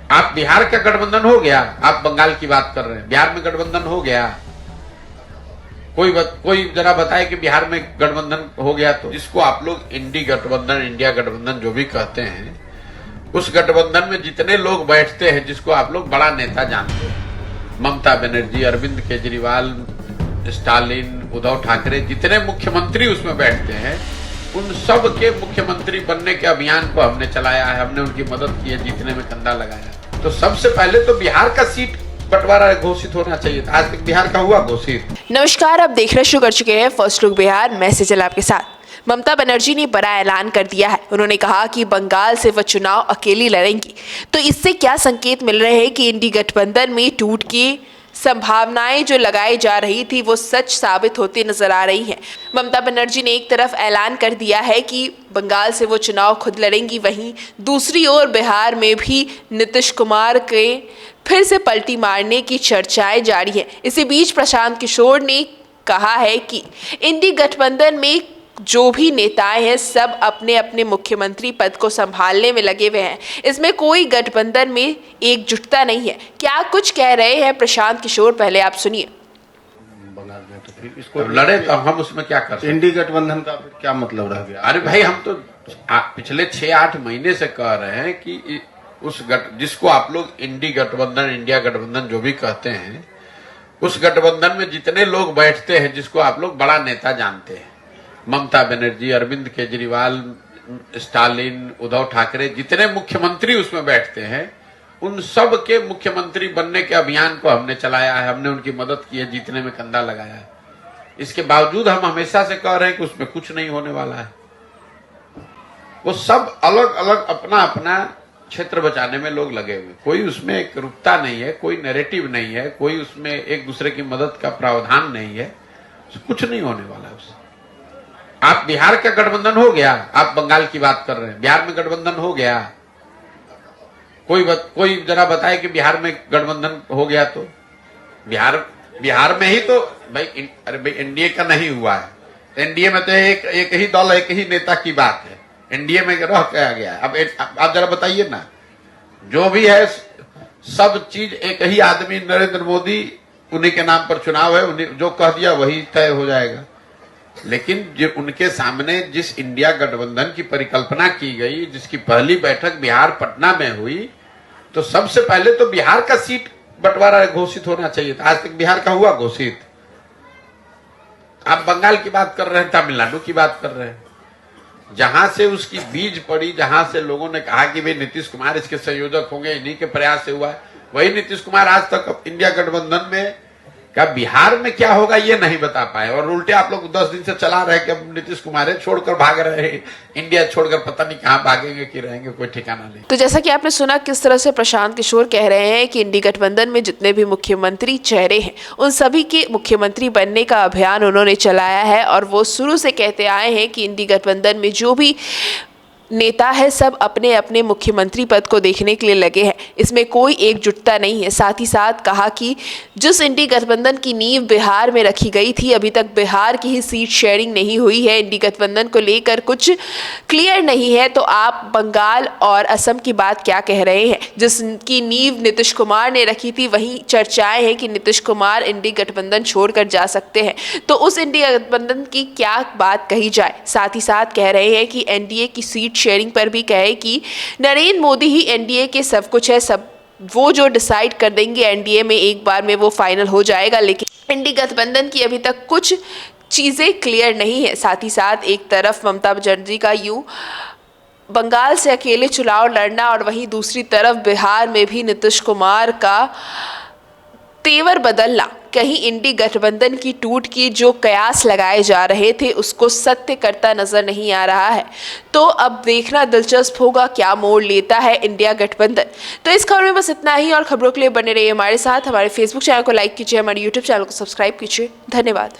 आप बिहार का गठबंधन हो गया, आप बंगाल की बात कर रहे हैं, बिहार में गठबंधन हो गया। कोई जरा बताए कि बिहार में गठबंधन हो गया तो जिसको आप लोग इंडी गठबंधन, इंडिया गठबंधन जो भी कहते हैं, उस गठबंधन में जितने लोग बैठते हैं, जिसको आप लोग बड़ा नेता जानते हैं, ममता बनर्जी, अरविंद केजरीवाल, स्टालिन, उद्धव ठाकरे, जितने मुख्यमंत्री उसमें बैठते हैं, उन सब के मुख्यमंत्री बनने के अभियान को हमने चलाया है, हमने उनकी मदद की है, जीतने में कंधा लगाया। तो सबसे पहले तो बिहार का सीट बंटवारा घोषित होना चाहिए था। आज तक बिहार का हुआ घोषित? नमस्कार, आप देख रहे शुरू कर चुके हैं फर्स्ट लुक बिहार। मैं सेजल आपके साथ। ममता बनर्जी ने बड़ा ऐलान कर दिया है। उन्होंने कहा कि बंगाल से वह चुनाव अकेली लड़ेंगी। तो इससे क्या संकेत मिल रहे हैं कि इंडी गठबंधन में टूट की संभावनाएं जो लगाई जा रही थी वो सच साबित होती नजर आ रही हैं। ममता बनर्जी ने एक तरफ ऐलान कर दिया है कि बंगाल से वो चुनाव खुद लड़ेंगी, वहीं दूसरी ओर बिहार में भी नीतीश कुमार के फिर से पलटी मारने की चर्चाएं जारी है। इसी बीच प्रशांत किशोर ने कहा है कि इंडी गठबंधन में जो भी नेताएं हैं सब अपने अपने मुख्यमंत्री पद को संभालने में लगे हुए हैं। इसमें कोई गठबंधन में एकजुटता नहीं है। क्या कुछ कह रहे हैं प्रशांत किशोर, पहले आप सुनिए। बंगाल में तो फिर इसको लड़े तो हम उसमें क्या कर सकते? इंडी गठबंधन का फिर क्या मतलब रह गया? अरे भाई, हम तो पिछले 6-8 महीने से कह रहे हैं कि जिसको आप लोग इंडी गठबंधन, इंडिया गठबंधन जो भी कहते हैं, उस गठबंधन में जितने लोग बैठते हैं, जिसको आप लोग बड़ा नेता जानते हैं, ममता बनर्जी, अरविंद केजरीवाल, स्टालिन, उद्धव ठाकरे, जितने मुख्यमंत्री उसमें बैठते हैं, उन सब के मुख्यमंत्री बनने के अभियान को हमने चलाया है, हमने उनकी मदद की है, जीतने में कंधा लगाया है। इसके बावजूद हम हमेशा से कह रहे हैं कि उसमें कुछ नहीं होने वाला है। वो सब अलग अलग अपना अपना क्षेत्र बचाने में लोग लगे हुए, कोई उसमें एक रुकता नहीं है, कोई नैरेटिव नहीं है, कोई उसमें एक दूसरे की मदद का प्रावधान नहीं है, कुछ नहीं होने वाला है उससे। आप बिहार का गठबंधन हो गया, आप बंगाल की बात कर रहे हैं, बिहार में गठबंधन हो गया। कोई जरा बताए कि बिहार में गठबंधन हो गया तो बिहार में ही तो भाई, अरे भाई एनडीए का नहीं हुआ है। एनडीए में तो एक ही दल, एक ही नेता की बात है। एनडीए में रह क्या गया? अब आप जरा बताइए ना, जो भी है सब चीज एक ही आदमी, नरेंद्र मोदी, उन्हीं के नाम पर चुनाव है, उन्हीं जो कह दिया वही तय हो जाएगा। लेकिन जो उनके सामने जिस इंडिया गठबंधन की परिकल्पना की गई, जिसकी पहली बैठक बिहार पटना में हुई, तो सबसे पहले तो बिहार का सीट बंटवारा घोषित होना चाहिए था। आज तक बिहार का हुआ घोषित? आप बंगाल की बात कर रहे हैं, तमिलनाडु की बात कर रहे हैं, जहां से उसकी बीज पड़ी, जहां से लोगों ने कहा कि भाई नीतीश कुमार इसके संयोजक होंगे, इन्हीं के प्रयास से हुआ है, वही नीतीश कुमार आज तक इंडिया गठबंधन में क्या बिहार में क्या होगा ये नहीं बता पाए। और उल्टे आप लोग 10 दिन से चला रहे कि अब नीतीश कुमार छोड़कर भाग रहे हैं, इंडिया छोड़कर पता नहीं कहां भागेंगे कि रहेंगे, कोई ठिकाना नहीं। तो जैसा कि आपने सुना किस तरह से प्रशांत किशोर कह रहे हैं कि इंडी गठबंधन में जितने भी मुख्यमंत्री चेहरे हैं उन सभी के मुख्यमंत्री बनने का अभियान उन्होंने चलाया है। और वो शुरू से कहते आए हैं कि इंडी गठबंधन में जो भी नेता है सब अपने अपने मुख्यमंत्री पद को देखने के लिए लगे हैं, इसमें कोई एकजुटता नहीं है। साथ ही साथ कहा कि जिस इंडी गठबंधन की नींव बिहार में रखी गई थी, अभी तक बिहार की ही सीट शेयरिंग नहीं हुई है, इंडी गठबंधन को लेकर कुछ क्लियर नहीं है। तो आप बंगाल और असम की बात क्या कह रहे हैं? जिसकी नींव नीतीश कुमार ने रखी थी, वहीं चर्चाएं हैं कि नीतीश कुमार इंडी गठबंधन छोड़कर जा सकते हैं। तो उस इंडी गठबंधन की क्या बात कही जाए? साथ ही साथ कह रहे हैं कि एनडीए की सीट शेयरिंग पर भी कहे कि नरेंद्र मोदी ही एनडीए के सब कुछ है, सब वो जो डिसाइड कर देंगे एनडीए में एक बार में वो फाइनल हो जाएगा। लेकिन इंडी गठबंधन की अभी तक कुछ चीज़ें क्लियर नहीं है। साथ ही साथ एक तरफ ममता बनर्जी का यूं बंगाल से अकेले चुनाव लड़ना और वहीं दूसरी तरफ बिहार में भी नीतीश कुमार का तेवर बदलना, कहीं इंडी गठबंधन की टूट की जो कयास लगाए जा रहे थे उसको सत्य करता नजर नहीं आ रहा है। तो अब देखना दिलचस्प होगा क्या मोड़ लेता है इंडिया गठबंधन। तो इस खबर में बस इतना ही, और खबरों के लिए बने रहिए हमारे साथ। हमारे फेसबुक चैनल को लाइक कीजिए, हमारे यूट्यूब चैनल को सब्सक्राइब कीजिए। धन्यवाद।